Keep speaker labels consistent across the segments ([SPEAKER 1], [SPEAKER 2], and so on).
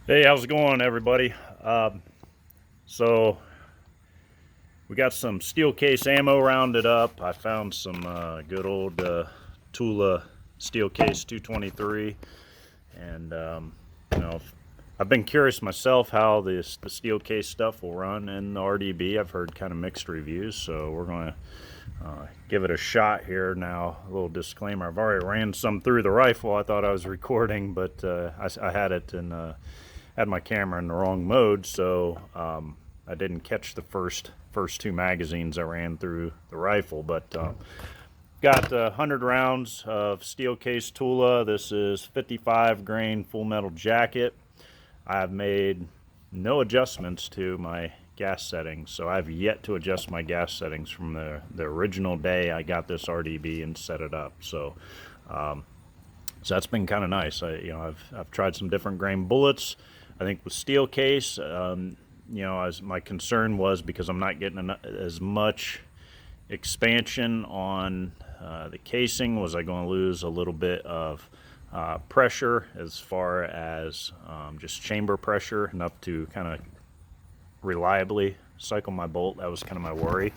[SPEAKER 1] Hey, how's it going, everybody? So we got some steel case ammo rounded up. I found some good old Tula steel case 223, and you know, I've been curious myself how the steel case stuff will run in the RDB. I've heard kind of mixed reviews, so we're going to give it a shot here. Now, a little disclaimer: I've already ran some through the rifle. I thought I was recording, but I had it in. Had my camera in the wrong mode, so I didn't catch the first two magazines I ran through the rifle. But got 100 rounds of steel case Tula. This is 55 grain full metal jacket. I've made no adjustments to my gas settings, so I've yet to adjust my gas settings from the original day I got this RDB and set it up. So that's been kind of nice. I've tried some different grain bullets. I think with steel case, as my concern was because I'm not getting as much expansion on the casing, was I going to lose a little bit of pressure as far as just chamber pressure, enough to kind of reliably cycle my bolt. That was kind of my worry.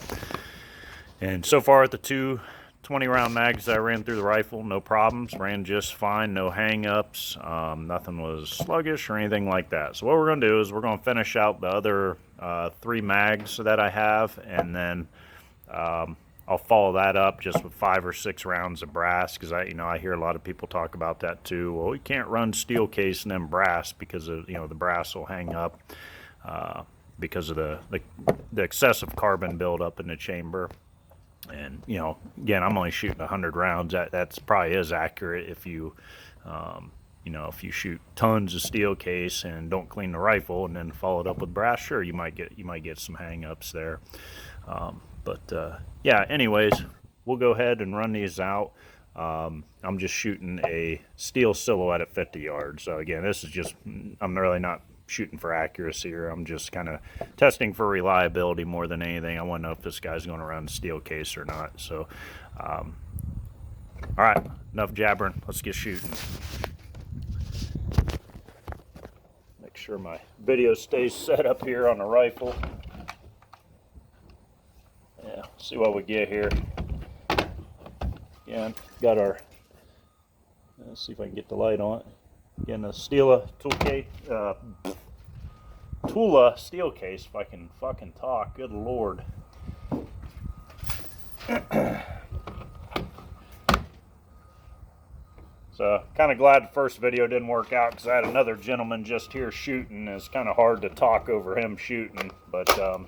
[SPEAKER 1] And so far at the 20 round mags that I ran through the rifle, no problems, ran just fine, no hang-ups, nothing was sluggish or anything like that. So what we're going to do is we're going to finish out the other 3 mags that I have, and then I'll follow that up just with 5 or 6 rounds of brass, because I hear a lot of people talk about that too. Well, you can't run steel case and then brass because of, the brass will hang up because of the excessive carbon buildup in the chamber. And again, I'm only shooting 100 rounds. That's probably is accurate if you if you shoot tons of steel case and don't clean the rifle and then follow it up with brass, sure, you might get some hang-ups there. Yeah, anyways, we'll go ahead and run these out. I'm just shooting a steel silhouette at 50 yards. So again, this is just, I'm really not shooting for accuracy here. I'm just kind of testing for reliability more than anything. I want to know if this guy's going to run steel case or not. So, all right, enough jabbering. Let's get shooting. Make sure my video stays set up here on the rifle. Yeah, see what we get here. Again, got our, let's see if I can get the light on it. Again, the Tula steel case, if I can fucking talk, good lord. So, kind of glad the first video didn't work out, because I had another gentleman just here shooting. It's kind of hard to talk over him shooting, but I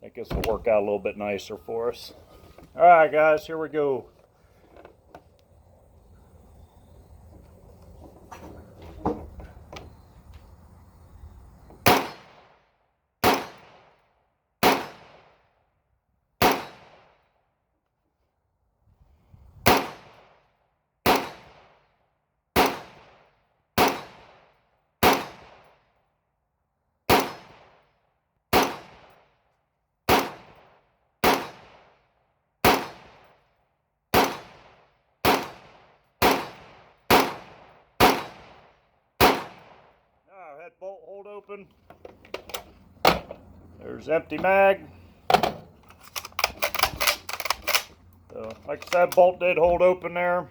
[SPEAKER 1] think this will work out a little bit nicer for us. Alright guys, here we go. Head bolt hold open. There's empty mag. So, like I said, bolt did hold open there.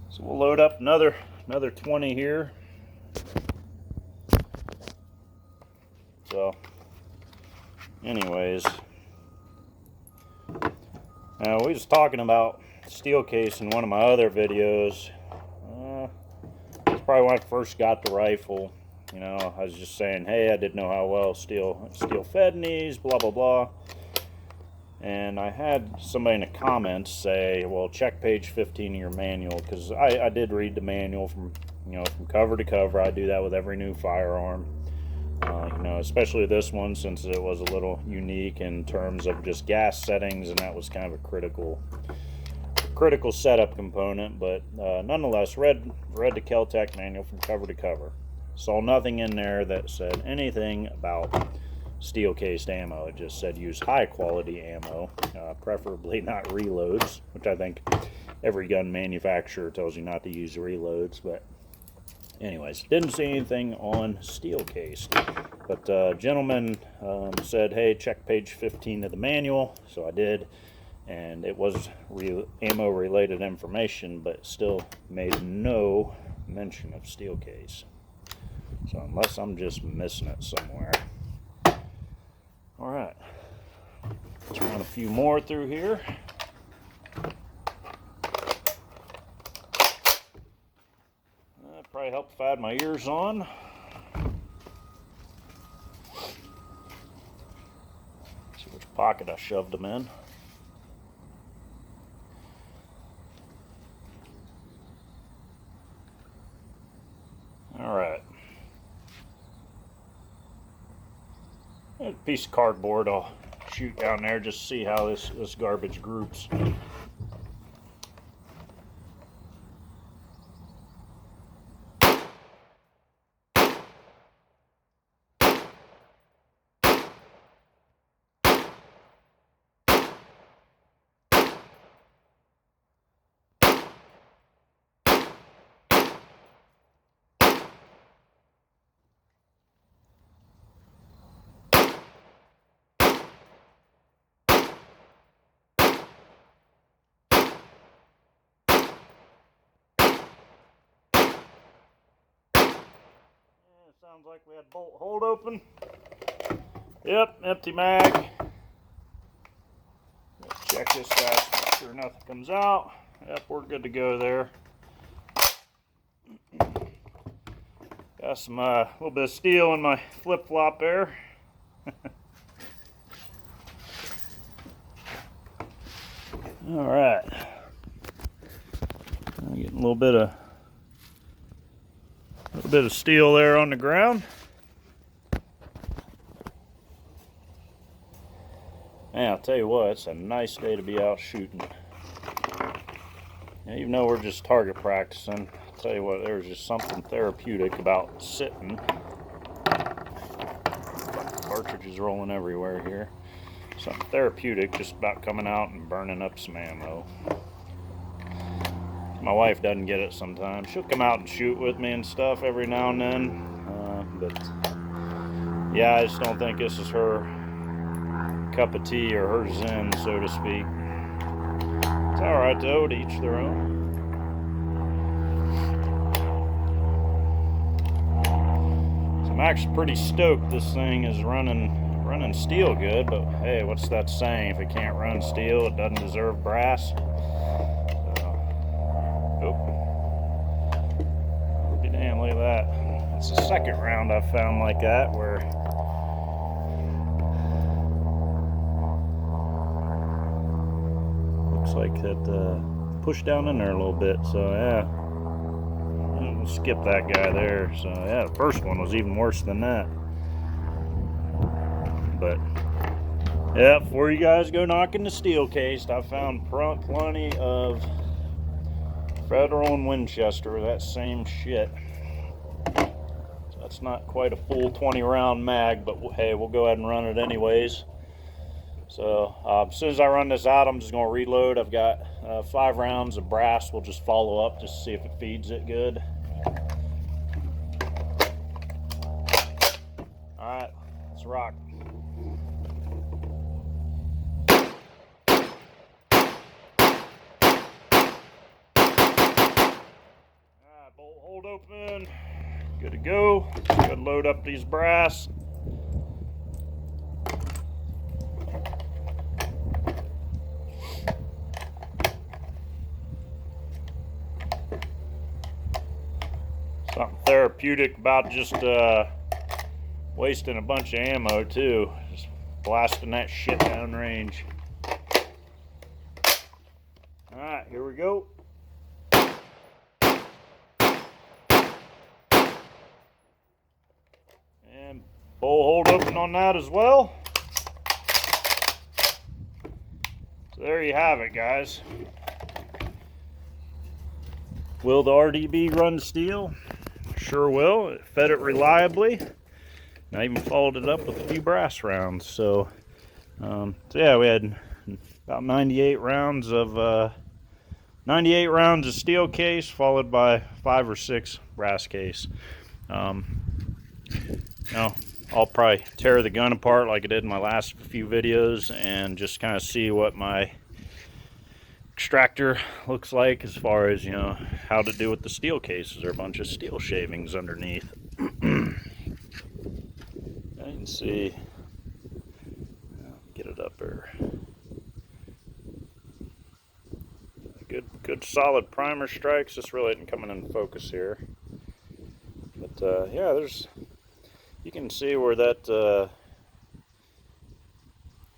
[SPEAKER 1] So we'll load up another 20 here. So, anyways. Now, we was talking about steel case in one of my other videos. It's probably when I first got the rifle. I was just saying, hey, I didn't know how well steel fed in these, blah, blah, blah. And I had somebody in the comments say, well, check page 15 of your manual, because I did read the manual from cover to cover. I do that with every new firearm. Especially this one, since it was a little unique in terms of just gas settings, and that was kind of a critical setup component. But nonetheless, read the Kel-Tec manual from cover to cover. Saw nothing in there that said anything about steel cased ammo. It just said use high quality ammo, preferably not reloads, which I think every gun manufacturer tells you not to use reloads. But anyways, didn't see anything on steel cased. But gentleman said, hey, check page 15 of the manual. So I did, and it was ammo related information, but still made no mention of steel case. So unless I'm just missing it somewhere. All right, let's run a few more through here. That probably helped if I had my ears on. See which pocket I shoved them in. All right. A piece of cardboard I'll shoot down there just to see how this garbage groups. Sounds like we had bolt hold open. Yep, empty mag. Let's check this out, make sure nothing comes out. Yep, we're good to go there. Got some little bit of steel in my flip-flop there. All right. I'm getting a little bit of steel there on the ground. Man, I'll tell you what, it's a nice day to be out shooting. And even though we're just target practicing, I'll tell you what, there's just something therapeutic about sitting. Cartridges rolling everywhere here. Something therapeutic just about coming out and burning up some ammo. My wife doesn't get it sometimes. She'll come out and shoot with me and stuff every now and then. But yeah, I just don't think this is her cup of tea or her zen, so to speak. It's alright though, to each their own. So I'm actually pretty stoked this thing is running steel good, but hey, what's that saying? If it can't run steel, it doesn't deserve brass. Be damn, look at that. It's the second round I've found like that where looks like that pushed down in there a little bit. So yeah, we'll skip that guy there. So yeah, the first one was even worse than that. But yeah, before you guys go knocking the steel cased, I found plenty of Federal and Winchester, that same shit. So that's not quite a full 20 round mag, but hey, we'll go ahead and run it anyways. So as soon as I run this out, I'm just going to reload. I've got 5 rounds of brass. We'll just follow up just to see if it feeds it good. Alright, let's rock. Bolt hold open, good to go. Go load up these brass. Something therapeutic about just wasting a bunch of ammo too, just blasting that shit down range. All right, here we go. And bolt hold open on that as well. So there you have it, guys. Will the RDB run steel? Sure will. It fed it reliably. I even followed it up with a few brass rounds. So yeah, we had about 98 rounds of 98 rounds of steel case, followed by 5 or 6 brass case. Now, I'll probably tear the gun apart like I did in my last few videos and just kind of see what my extractor looks like as far as, you know, how to do with the steel cases. There are a bunch of steel shavings underneath. You can see, get it up there. Good solid primer strikes. This really isn't coming in focus here. But yeah, you can see where that the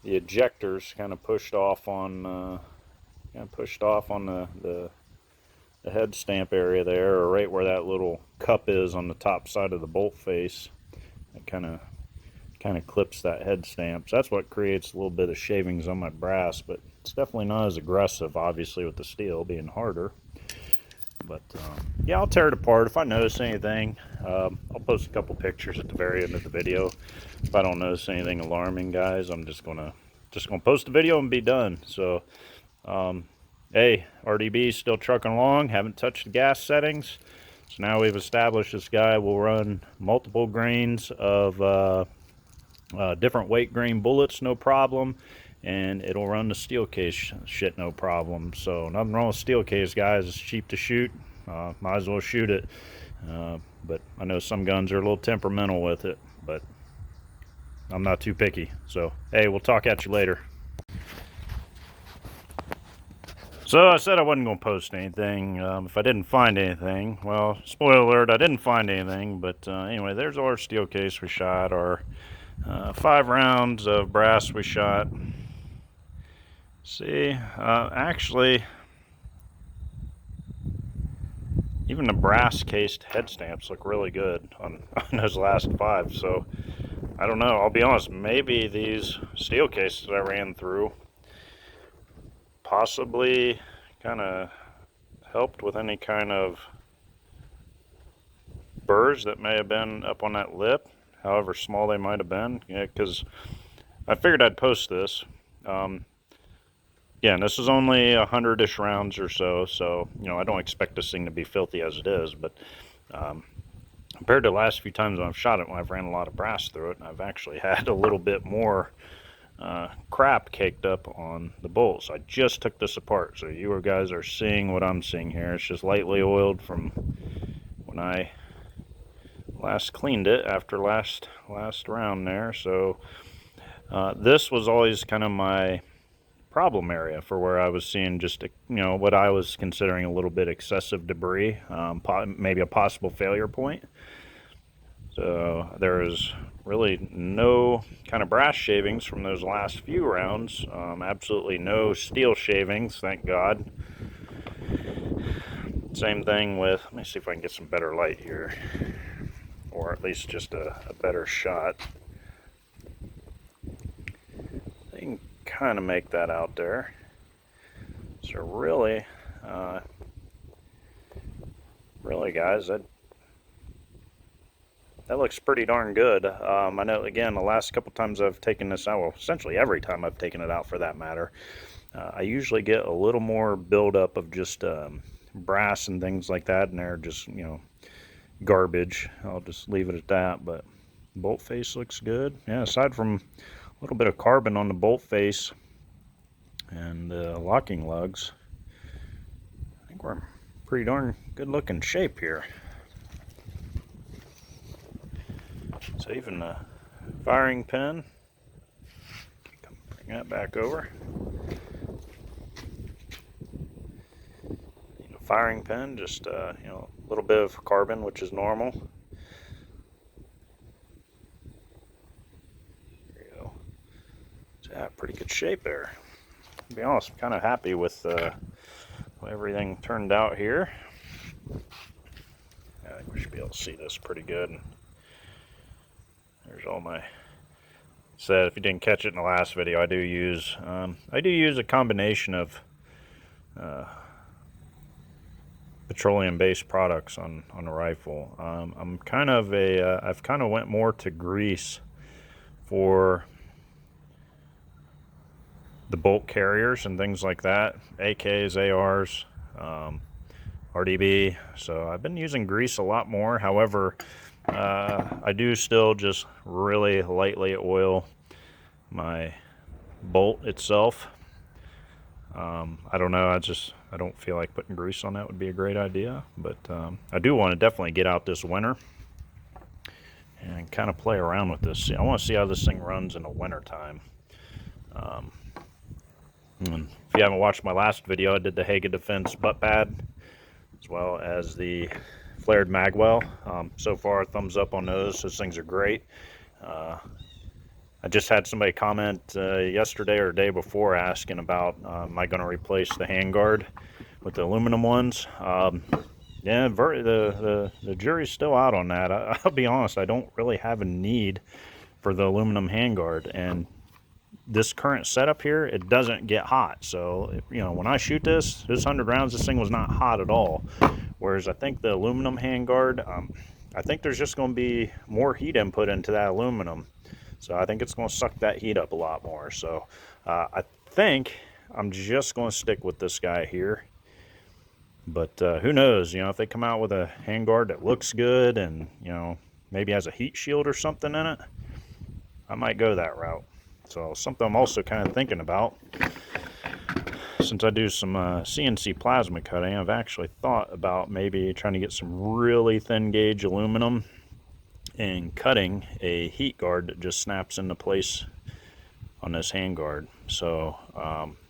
[SPEAKER 1] ejectors kind of pushed off on the head stamp area there, or right where that little cup is on the top side of the bolt face. It kind of clips that head stamp. So that's what creates a little bit of shavings on my brass, but it's definitely not as aggressive, obviously, with the steel being harder. But yeah, I'll tear it apart. If I notice anything, I'll post a couple pictures at the very end of the video. If I don't notice anything alarming, guys, I'm just gonna post the video and be done. So hey, RDB still trucking along, haven't touched the gas settings. So now we've established this guy will run multiple grains of different weight grain bullets, no problem, and it'll run the steel case shit, no problem. So nothing wrong with steel case, guys. It's cheap to shoot. Might as well shoot it. But I know some guns are a little temperamental with it, but I'm not too picky. So hey, we'll talk at you later. So I said I wasn't going to post anything if I didn't find anything. Well, spoiler alert, I didn't find anything. But anyway, there's our steel case we shot, our 5 rounds of brass we shot. See, actually, even the brass cased head stamps look really good on those last 5. So I don't know, I'll be honest, maybe these steel cases I ran through possibly kind of helped with any kind of burrs that may have been up on that lip, however small they might have been. Yeah, because I figured I'd post this. Yeah, and this is only 100-ish rounds or so, so you know, I don't expect this thing to be filthy as it is, but compared to the last few times when I've shot it, when I've ran a lot of brass through it, I've actually had a little bit more crap caked up on the bolts. I just took this apart, so you guys are seeing what I'm seeing here. It's just lightly oiled from when I last cleaned it after last round there. So this was always kind of my problem area for where I was seeing just, you know, what I was considering a little bit excessive debris, maybe a possible failure point. So there is really no kind of brass shavings from those last few rounds. Absolutely no steel shavings, thank God. Same thing with, let me see if I can get some better light here, or at least just a better shot. You can kind of make that out there. So really, really guys, that looks pretty darn good. I know, again, the last couple times I've taken this out, well, essentially every time I've taken it out for that matter, I usually get a little more buildup of just brass and things like that, and they're just, you know, garbage. I'll just leave it at that. But bolt face looks good. Yeah, aside from a little bit of carbon on the bolt face and locking lugs, I think we're in pretty darn good looking shape here. So even the firing pin, bring that back over. Firing pin, just you know, a little bit of carbon, which is normal. There you go. So yeah, pretty good shape there. To be honest, I'm kind of happy with how everything turned out here. I think we should be able to see this pretty good. There's all my. Said if you didn't catch it in the last video, I do use a combination of petroleum-based products on the rifle. I'm kind of I've kind of went more to grease for the bolt carriers and things like that, AKs, ARs, RDB. So I've been using grease a lot more. However, I do still just really lightly oil my bolt itself. I don't know, I don't feel like putting grease on that would be a great idea, but I do want to definitely get out this winter and kind of play around with this. I want to see how this thing runs in the winter time. And if you haven't watched my last video, I did the Haga Defense butt pad as well as the flared magwell. So far, thumbs up on those. Those things are great. I just had somebody comment yesterday or the day before asking about am I going to replace the handguard with the aluminum ones. Yeah, the jury's still out on that. I'll be honest, I don't really have a need for the aluminum handguard, and this current setup here, it doesn't get hot. So, you know, when I shoot this 100 rounds, this thing was not hot at all. Whereas I think the aluminum handguard, I think there's just going to be more heat input into that aluminum. So I think it's going to suck that heat up a lot more. So I think I'm just going to stick with this guy here. But who knows, you know, if they come out with a handguard that looks good and, you know, maybe has a heat shield or something in it, I might go that route. So something I'm also kind of thinking about, since I do some CNC plasma cutting, I've actually thought about maybe trying to get some really thin gauge aluminum and cutting a heat guard that just snaps into place on this handguard. So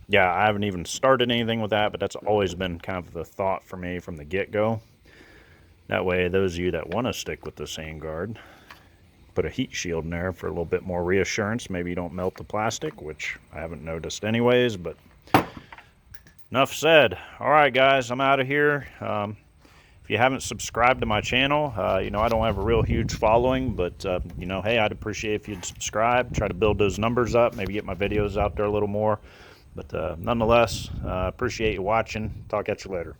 [SPEAKER 1] yeah, I haven't even started anything with that, but that's always been kind of the thought for me from the get-go. That way, those of you that want to stick with this handguard, put a heat shield in there for a little bit more reassurance. Maybe you don't melt the plastic, which I haven't noticed anyways, but enough said. All right, guys, I'm out of here. If you haven't subscribed to my channel, you know, I don't have a real huge following, but, you know, hey, I'd appreciate if you'd subscribe, try to build those numbers up, maybe get my videos out there a little more. But nonetheless, appreciate you watching. Talk at you later.